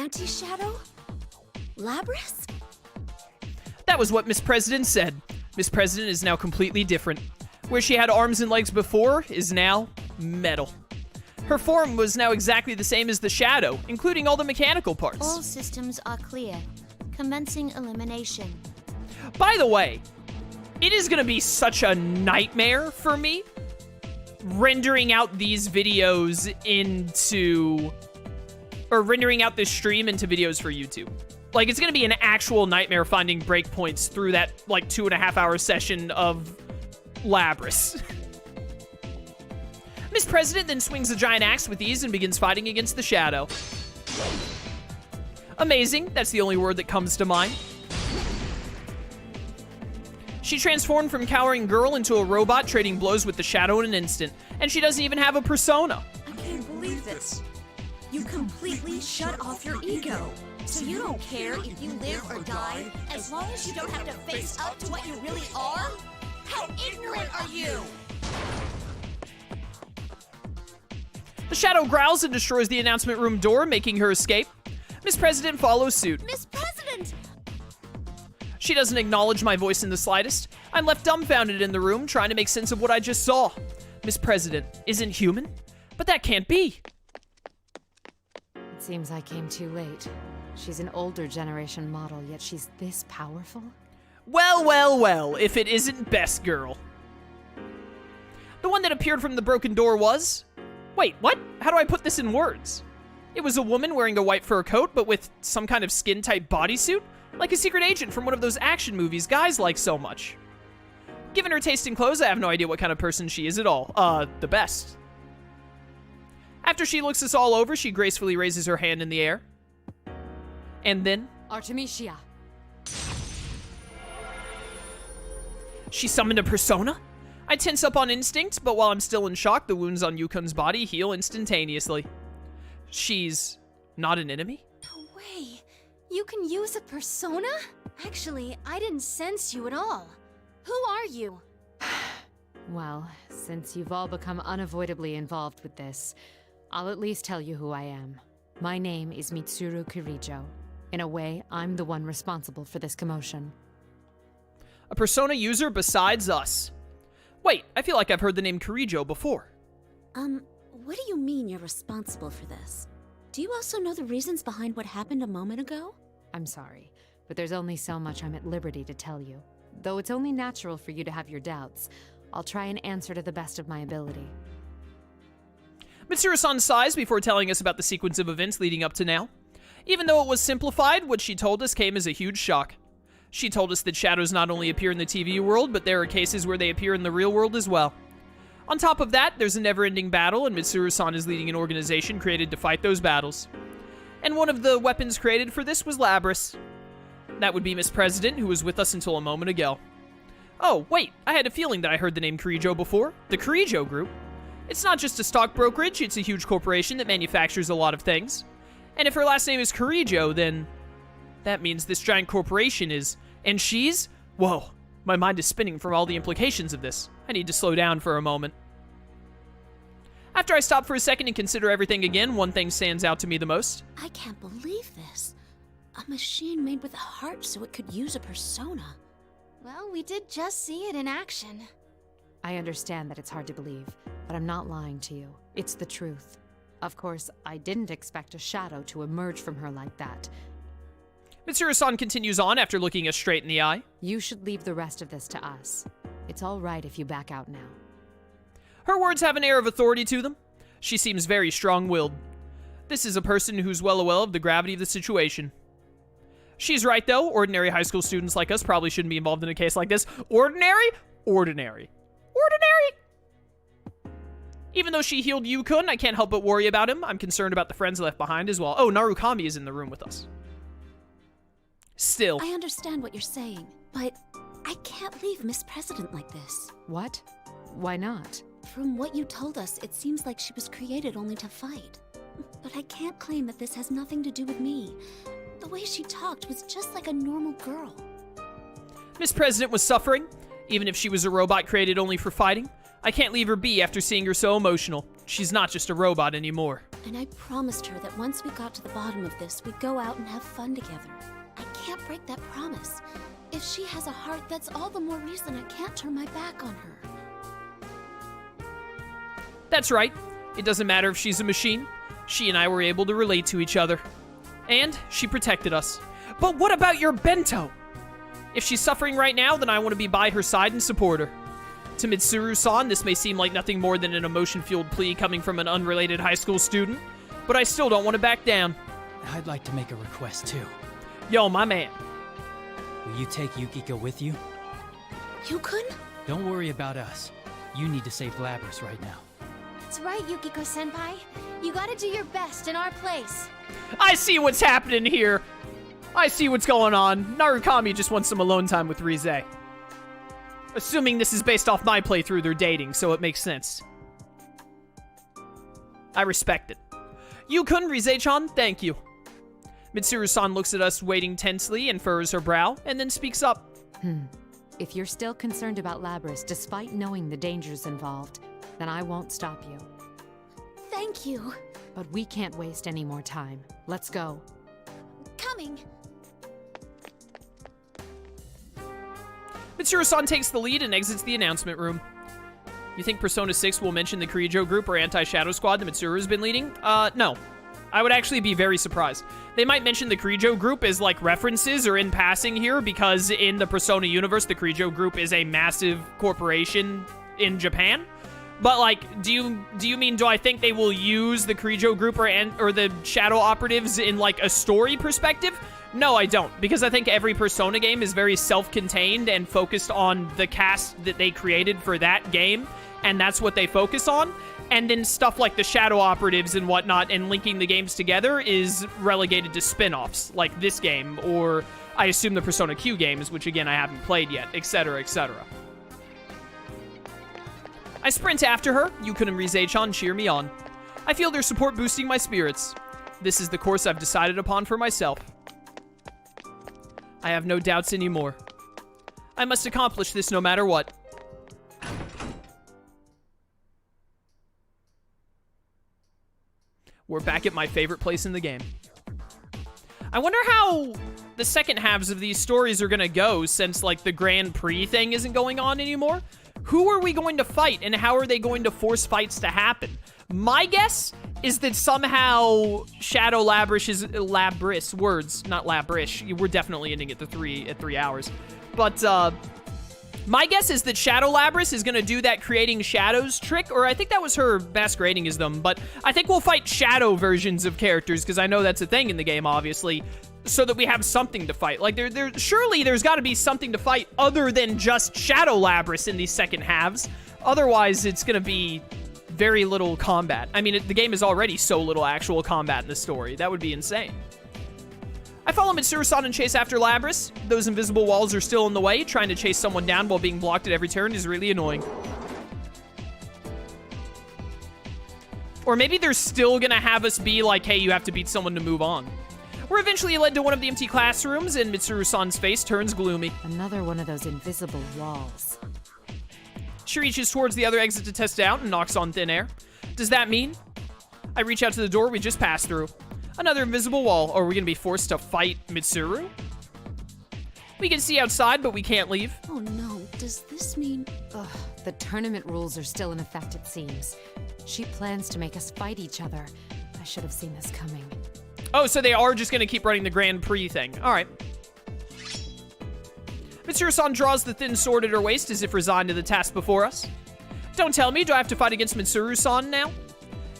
Anti-Shadow? Labras? That was what Miss President said. Miss President is now completely different. Where she had arms and legs before is now metal. Her form was now exactly the same as the Shadow, including all the mechanical parts. All systems are clear. Commencing elimination. By the way, it is gonna be such a nightmare for me rendering out these videos rendering out this stream into videos for YouTube. Like, it's gonna be an actual nightmare finding breakpoints through that, like, 2.5-hour session of Labras. Miss President then swings the giant axe with ease and begins fighting against the Shadow. Amazing, that's the only word that comes to mind. She transformed from cowering girl into a robot, trading blows with the Shadow in an instant. And she doesn't even have a persona. I can't believe this. You completely shut off your ego. So you don't care if you live or die, as long as you don't have to face up to what you really are? How ignorant are you? The Shadow growls and destroys the announcement room door, making her escape. Miss President follows suit. Miss President! She doesn't acknowledge my voice in the slightest. I'm left dumbfounded in the room, trying to make sense of what I just saw. Miss President isn't human? But that can't be. It seems I came too late. She's an older generation model, yet she's this powerful? Well, well, well, if it isn't Best Girl. The one that appeared from the broken door was... Wait, what? How do I put this in words? It was a woman wearing a white fur coat, but with some kind of skin-tight bodysuit? Like a secret agent from one of those action movies guys like so much. Given her taste in clothes, I have no idea what kind of person she is at all. The best. After she looks us all over, she gracefully raises her hand in the air. And then... Artemisia. She summoned a persona? I tense up on instinct, but while I'm still in shock, the wounds on Yukon's body heal instantaneously. She's not an enemy? No way. You can use a persona? Actually, I didn't sense you at all. Who are you? Well, since you've all become unavoidably involved with this, I'll at least tell you who I am. My name is Mitsuru Kirijo. In a way, I'm the one responsible for this commotion. A persona user besides us. Wait, I feel like I've heard the name Kirijo before. What do you mean you're responsible for this? Do you also know the reasons behind what happened a moment ago? I'm sorry, but there's only so much I'm at liberty to tell you. Though it's only natural for you to have your doubts, I'll try and answer to the best of my ability. Mitsuru-san sighs before telling us about the sequence of events leading up to now. Even though it was simplified, what she told us came as a huge shock. She told us that shadows not only appear in the TV world, but there are cases where they appear in the real world as well. On top of that, there's a never-ending battle, and Mitsuru-san is leading an organization created to fight those battles. And one of the weapons created for this was Labras. That would be Miss President, who was with us until a moment ago. Oh, wait, I had a feeling that I heard the name Kirijo before. The Kirijo Group. It's not just a stock brokerage, it's a huge corporation that manufactures a lot of things. And if her last name is Kirijo, then that means this giant corporation is... And she's... Whoa, my mind is spinning from all the implications of this. I need to slow down for a moment. After I stop for a second and consider everything again, one thing stands out to me the most. I can't believe this. A machine made with a heart so it could use a persona. Well, we did just see it in action. I understand that it's hard to believe, but I'm not lying to you. It's the truth. Of course, I didn't expect a shadow to emerge from her like that. Mitsuru-san continues on after looking us straight in the eye. You should leave the rest of this to us. It's all right if you back out now. Her words have an air of authority to them. She seems very strong-willed. This is a person who's well aware of the gravity of the situation. She's right, though. Ordinary high school students like us probably shouldn't be involved in a case like this. Ordinary? Ordinary. Ordinary? Even though she healed Yukon, I can't help but worry about him. I'm concerned about the friends left behind as well. Oh, Narukami is in the room with us. Still. I understand what you're saying, but I can't leave Miss President like this. What? Why not? From what you told us, it seems like she was created only to fight. But I can't claim that this has nothing to do with me. The way she talked was just like a normal girl. Miss President was suffering, even if she was a robot created only for fighting. I can't leave her be after seeing her so emotional. She's not just a robot anymore. And I promised her that once we got to the bottom of this, we'd go out and have fun together. I can't break that promise. If she has a heart, that's all the more reason I can't turn my back on her. That's right. It doesn't matter if she's a machine. She and I were able to relate to each other. And she protected us. But what about your bento? If she's suffering right now, then I want to be by her side and support her. To Mitsuru-san, this may seem like nothing more than an emotion-fueled plea coming from an unrelated high school student, but I still don't want to back down. I'd like to make a request too. Yo, my man. Will you take Yukiko with you? Yukon? Don't worry about us. You need to save Labras right now. That's right, Yukiko-senpai. You gotta do your best in our place. I see what's happening here. I see what's going on. Narukami just wants some alone time with Rize. Assuming this is based off my playthrough, they're dating, so it makes sense. I respect it. Yukon, Rize-chan, thank you. Mitsuru-san looks at us waiting tensely and furrows her brow, and then speaks up. If you're still concerned about Labras despite knowing the dangers involved, then I won't stop you. Thank you. But we can't waste any more time. Let's go. Coming. Mitsuru-san takes the lead and exits the announcement room. You think Persona 6 will mention the Kirijo group or anti-Shadow Squad that Mitsuru has been leading? No. I would actually be very surprised. They might mention the Kirijo group as, like, references or in passing here, because in the Persona universe, the Kirijo group is a massive corporation in Japan. But, like, do you mean, do I think they will use the Kirijo group or the Shadow Operatives in, like, a story perspective? No, I don't, because I think every Persona game is very self-contained and focused on the cast that they created for that game, and that's what they focus on. And then stuff like the Shadow Operatives and whatnot and linking the games together is relegated to spin-offs, like this game, or I assume the Persona Q games, which again I haven't played yet, etc., etc. I sprint after her. Yukon and Rize-chan cheer me on. I feel their support boosting my spirits. This is the course I've decided upon for myself. I have no doubts anymore. I must accomplish this no matter what. We're back at my favorite place in the game. I wonder how the second halves of these stories are gonna go since, like, the Grand Prix thing isn't going on anymore. Who are we going to fight, and how are they going to force fights to happen? My guess is that somehow Shadow Labris words, not Labrish. We're definitely ending at 3 hours. But my guess is that Shadow Labris is gonna do that creating shadows trick, or I think that was her masquerading as them, but I think we'll fight shadow versions of characters, because I know that's a thing in the game, obviously, so that we have something to fight. Like, surely there's gotta be something to fight other than just Shadow Labris in these second halves. Otherwise, it's gonna be very little combat. I mean, the game is already so little actual combat in the story. That would be insane. I follow Mitsuru-san and chase after Labris. Those invisible walls are still in the way. Trying to chase someone down while being blocked at every turn is really annoying. Or maybe they're still gonna have us be like, hey, you have to beat someone to move on. We're eventually led to one of the empty classrooms, and Mitsuru-san's face turns gloomy. Another one of those invisible walls. She reaches towards the other exit to test it out and knocks on thin air. Does that mean? I reach out to the door we just passed through. Another invisible wall. Or are we going to be forced to fight Mitsuru? We can see outside, but we can't leave. Oh no, does this mean... Ugh, the tournament rules are still in effect, it seems. She plans to make us fight each other. I should have seen this coming. Oh, so they are just going to keep running the Grand Prix thing. All right. Mitsuru-san draws the thin sword at her waist as if resigned to the task before us. Don't tell me, do I have to fight against Mitsuru-san now?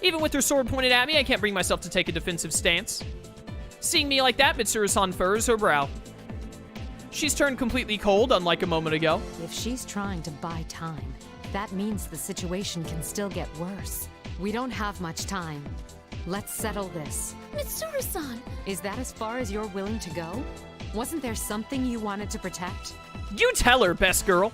Even with her sword pointed at me, I can't bring myself to take a defensive stance. Seeing me like that, Mitsuru-san furrows her brow. She's turned completely cold, unlike a moment ago. If she's trying to buy time, that means the situation can still get worse. We don't have much time. Let's settle this. Mitsuru-san! Is that as far as you're willing to go? Wasn't there something you wanted to protect? You tell her, best girl.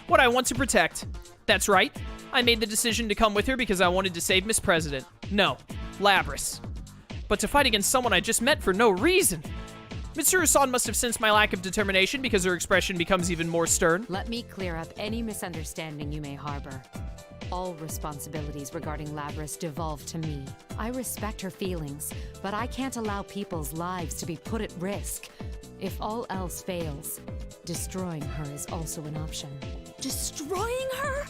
What I want to protect. That's right. I made the decision to come with her because I wanted to save Miss President. No, Labris. But to fight against someone I just met for no reason. Mitsuru-san must have sensed my lack of determination because her expression becomes even more stern. Let me clear up any misunderstanding you may harbor. All responsibilities regarding Labrys devolve to me. I respect her feelings, but I can't allow people's lives to be put at risk. If all else fails, destroying her is also an option. Destroying her?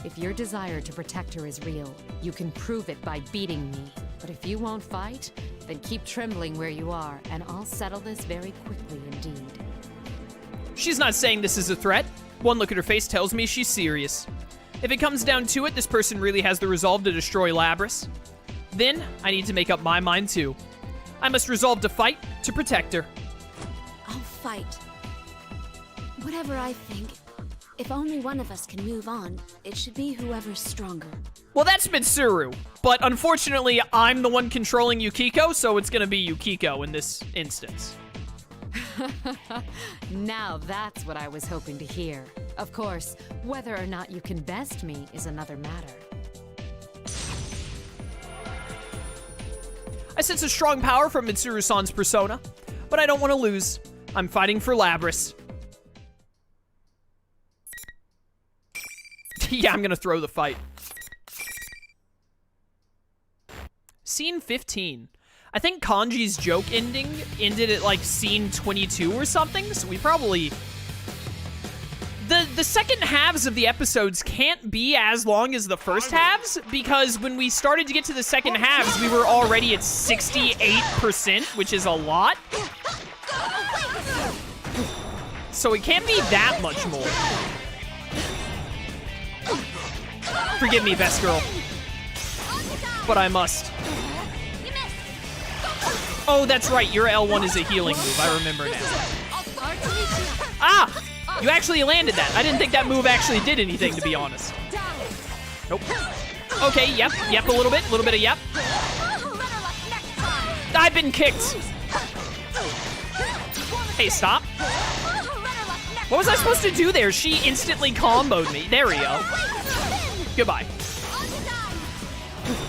If your desire to protect her is real, you can prove it by beating me. But if you won't fight, then keep trembling where you are, and I'll settle this very quickly indeed. She's not saying this is a threat. One look at her face tells me she's serious. If it comes down to it, this person really has the resolve to destroy Labrys. Then, I need to make up my mind too. I must resolve to fight to protect her. I'll fight. Whatever I think, if only one of us can move on, it should be whoever's stronger. Well, that's Mitsuru, but unfortunately, I'm the one controlling Yukiko, so it's gonna be Yukiko in this instance. Now that's what I was hoping to hear. Of course, whether or not you can best me is another matter. I sense a strong power from Mitsuru-san's persona, but I don't want to lose. I'm fighting for Labrys. Yeah, I'm gonna throw the fight. Scene 15. I think Kanji's joke ending ended at like scene 22 or something, so we probably... The second halves of the episodes can't be as long as the first halves, because when we started to get to the second halves, we were already at 68%, which is a lot. So it can't be that much more. Forgive me, best girl. But I must. Oh, that's right, your L1 is a healing move, I remember now. Ah! You actually landed that. I didn't think that move actually did anything, to be honest. Nope. Okay, yep, a little bit of yep. I've been kicked. Hey, stop. What was I supposed to do there? She instantly comboed me. There we go. Goodbye.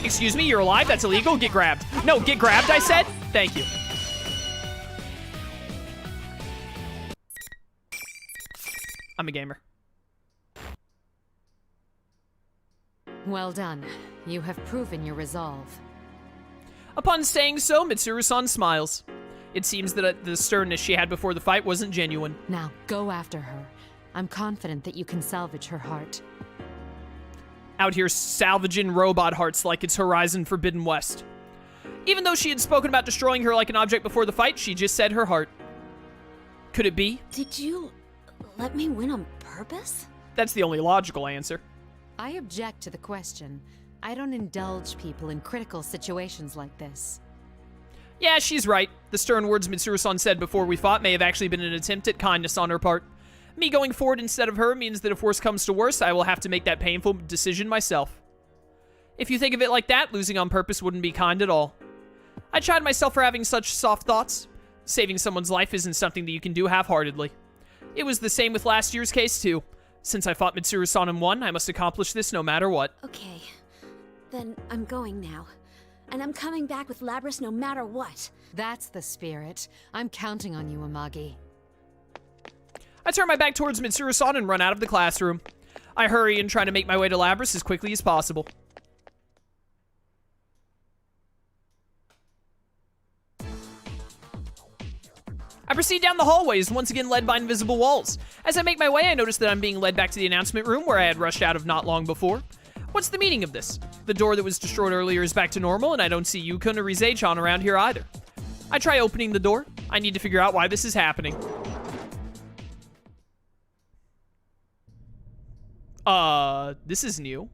Excuse me, you're alive? That's illegal? Get grabbed. No, get grabbed, I said? Thank you. I'm a gamer. Well done. You have proven your resolve. Upon saying so, Mitsuru-san smiles. It seems that the sternness she had before the fight wasn't genuine. Now, go after her. I'm confident that you can salvage her heart. Out here salvaging robot hearts like it's Horizon Forbidden West. Even though she had spoken about destroying her like an object before the fight, she just said her heart. Could it be? Did you let me win on purpose? That's the only logical answer. I object to the question. I don't indulge people in critical situations like this. Yeah, she's right. The stern words Mitsuru-san said before we fought may have actually been an attempt at kindness on her part. Me going forward instead of her means that if worse comes to worse, I will have to make that painful decision myself. If you think of it like that, losing on purpose wouldn't be kind at all. I chide myself for having such soft thoughts. Saving someone's life isn't something that you can do half-heartedly. It was the same with last year's case, too. Since I fought Mitsuru-san and won, I must accomplish this no matter what. Okay, then I'm going now. And I'm coming back with Labrys no matter what. That's the spirit. I'm counting on you, Amagi. I turn my back towards Mitsuru-san and run out of the classroom. I hurry and try to make my way to Labrys as quickly as possible. I proceed down the hallways, once again led by invisible walls. As I make my way, I notice that I'm being led back to the announcement room where I had rushed out of not long before. What's the meaning of this? The door that was destroyed earlier is back to normal, and I don't see Yuko nor Rizei-chan around here either. I try opening the door. I need to figure out why this is happening. This is new.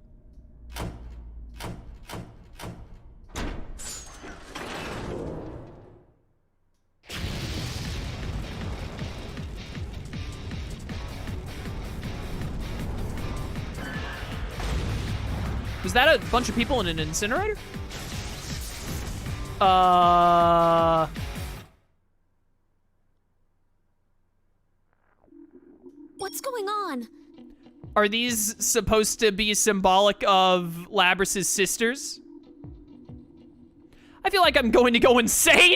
Was that a bunch of people in an incinerator? What's going on? Are these supposed to be symbolic of Labrys' sisters? I feel like I'm going to go insane.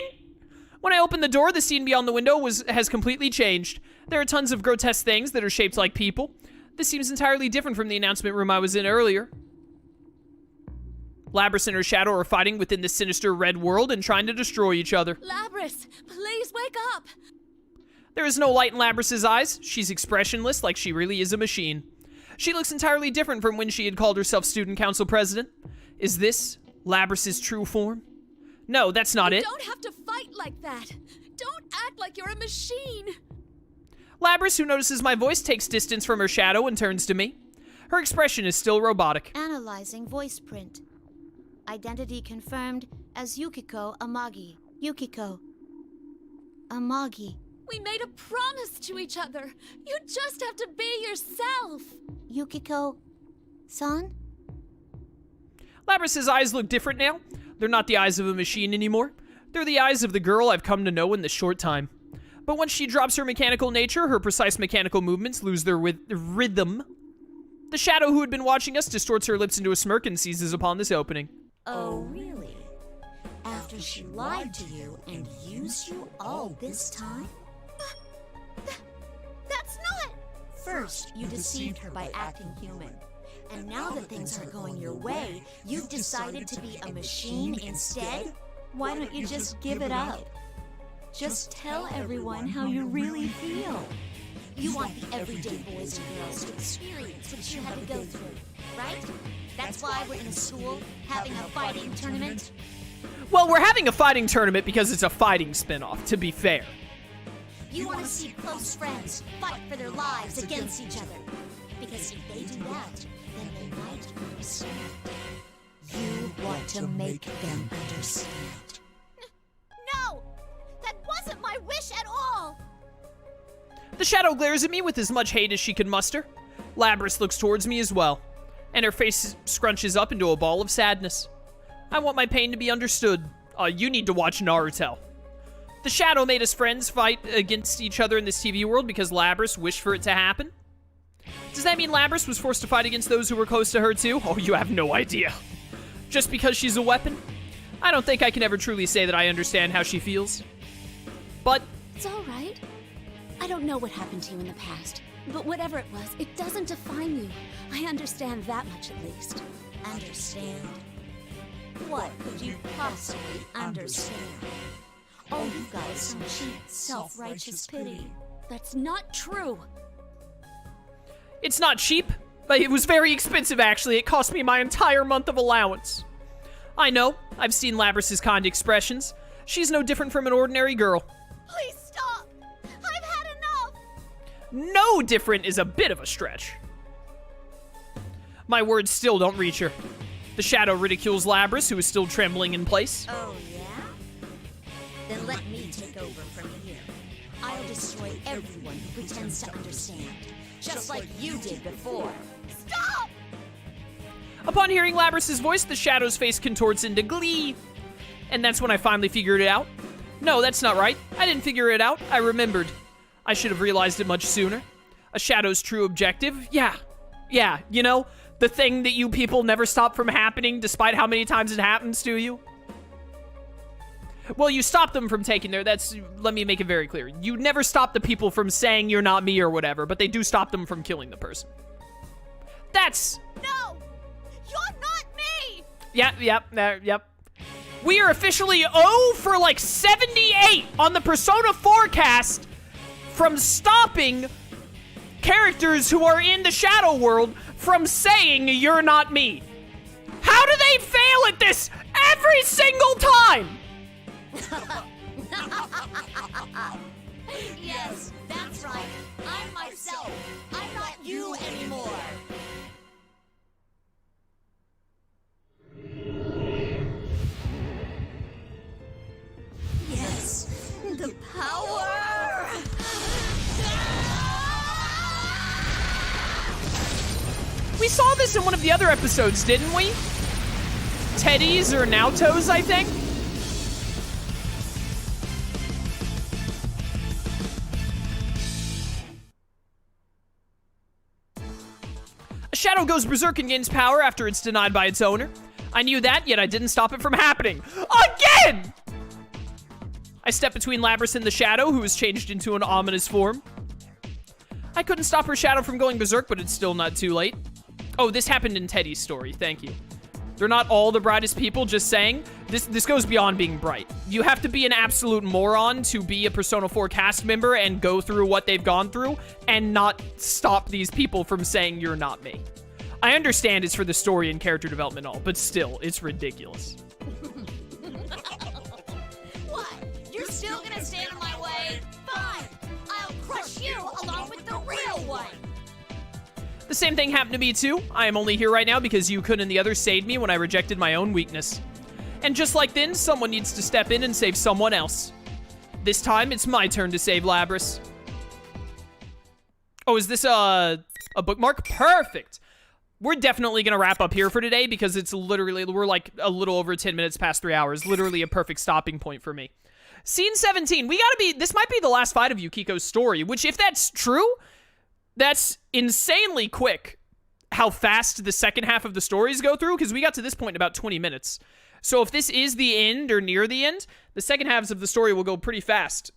When I opened the door, the scene beyond the window has completely changed. There are tons of grotesque things that are shaped like people. This seems entirely different from the announcement room I was in earlier. Labrys and her shadow are fighting within the sinister red world and trying to destroy each other. Labrys, please wake up! There is no light in Labrys' eyes. She's expressionless, like she really is a machine. She looks entirely different from when she had called herself student council president. Is this Labrys' true form? No, that's not it. You don't have to fight like that. Don't act like you're a machine. Labrys, who notices my voice, takes distance from her shadow and turns to me. Her expression is still robotic. Analyzing voice print. Identity confirmed as Yukiko Amagi. Yukiko Amagi. We made a promise to each other. You just have to be yourself. Yukiko-san? Labrys' eyes look different now. They're not the eyes of a machine anymore. They're the eyes of the girl I've come to know in this short time. But once she drops her mechanical nature, her precise mechanical movements lose their rhythm. The shadow who had been watching us distorts her lips into a smirk and seizes upon this opening. Oh, really? After she lied to you and used you all this time? That's not... First, you deceived her by acting human. And now that things are going your way, you've decided to be a machine instead? Why don't you just give it up? Just tell everyone how you really feel. You want the everyday boys and girls to experience what you had to go through, right? That's why we're in a school having a fighting tournament? Well, we're having a fighting tournament because it's a fighting spin-off, to be fair. You want to see close friends fight for their lives against each other. Because if they do that, then they might understand. You want to make them understand. No! That wasn't my wish at all! The shadow glares at me with as much hate as she can muster. Labrys looks towards me as well, and her face scrunches up into a ball of sadness. I want my pain to be understood. You need to watch Naruto. The shadow made us friends fight against each other in this TV world because Labrys wished for it to happen. Does that mean Labrys was forced to fight against those who were close to her too? Oh, you have no idea. Just because she's a weapon? I don't think I can ever truly say that I understand how she feels. But It's all right. I don't know what happened to you in the past, but whatever it was, it doesn't define you. I understand that much at least. Understand? What could you possibly understand? All you've got is some cheap, self-righteous pity. That's not true. it's not cheap, but it was very expensive actually. It cost me my entire month of allowance. I know, I've seen Labrys' kind expressions. She's no different from an ordinary girl. Please stop! I've had enough! No different is a bit of a stretch. My words still don't reach her. The shadow ridicules Labrys, who is still trembling in place. Oh, yeah? Then let me take over from here. I'll destroy everyone who pretends to understand, just like you did before. Stop! Upon hearing Labrys' voice, the shadow's face contorts into glee. And that's when I finally figured it out. No, that's not right. I didn't figure it out. I remembered. I should have realized it much sooner. A shadow's true objective? Yeah, you know, the thing that you people never stop from happening despite how many times it happens to you. Well, you stop them from taking let me make it very clear. You never stop the people from saying you're not me or whatever, but they do stop them from killing the person. No! You're not me! Yep. We are officially 0 for like 78 on the Persona 4 cast from stopping characters who are in the Shadow world from saying you're not me. How do they fail at this every single time? Yes, that's right. I'm myself. I'm not you anymore. Yes, the power! We saw this in one of the other episodes, didn't we? Teddy's or Naoto's, I think? A shadow goes berserk and gains power after it's denied by its owner. I knew that, yet I didn't stop it from happening. Again! I stepped between Labrys and the Shadow, who was changed into an ominous form. I couldn't stop her Shadow from going berserk, but it's still not too late. Oh, this happened in Teddy's story. Thank you. They're not all the brightest people, just saying. This goes beyond being bright. You have to be an absolute moron to be a Persona 4 cast member and go through what they've gone through and not stop these people from saying you're not me. I understand it's for the story and character development and all, but still, it's ridiculous. What? You're still gonna stand in my way? Fine! I'll crush you along with the real one! The same thing happened to me too. I am only here right now because Yukon and the others saved me when I rejected my own weakness. And just like then, someone needs to step in and save someone else. This time, it's my turn to save Labrys. Oh, is this a bookmark? Perfect! We're definitely gonna wrap up here for today because it's literally, we're like a little over 10 minutes past 3 hours. Literally a perfect stopping point for me. Scene 17. This might be the last fight of Yukiko's story, which if that's true, that's insanely quick how fast the second half of the stories go through, because we got to this point in about 20 minutes. So if this is the end or near the end, the second halves of the story will go pretty fast.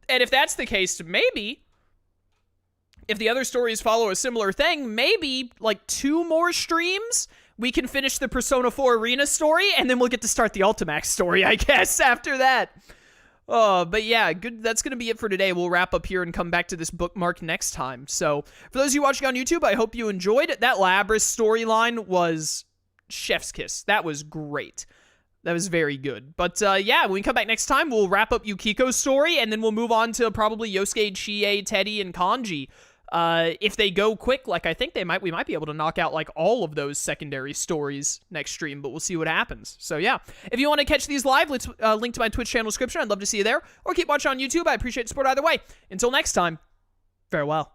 And if that's the case, maybe, if the other stories follow a similar thing, maybe like 2 more streams, we can finish the Persona 4 Arena story, and then we'll get to start the Ultimax story, I guess, after that. But yeah, good. That's going to be it for today. We'll wrap up here and come back to this bookmark next time. So, for those of you watching on YouTube, I hope you enjoyed it. That Labrys storyline was chef's kiss. That was great. That was very good. But yeah, when we come back next time, we'll wrap up Yukiko's story, and then we'll move on to probably Yosuke, Chie, Teddy, and Kanji. If they go quick, like I think we might be able to knock out like all of those secondary stories next stream, but we'll see what happens. So yeah, if you want to catch these live, let's link to my Twitch channel description. I'd love to see you there, or keep watching on YouTube. I appreciate the support either way. Until next time, farewell.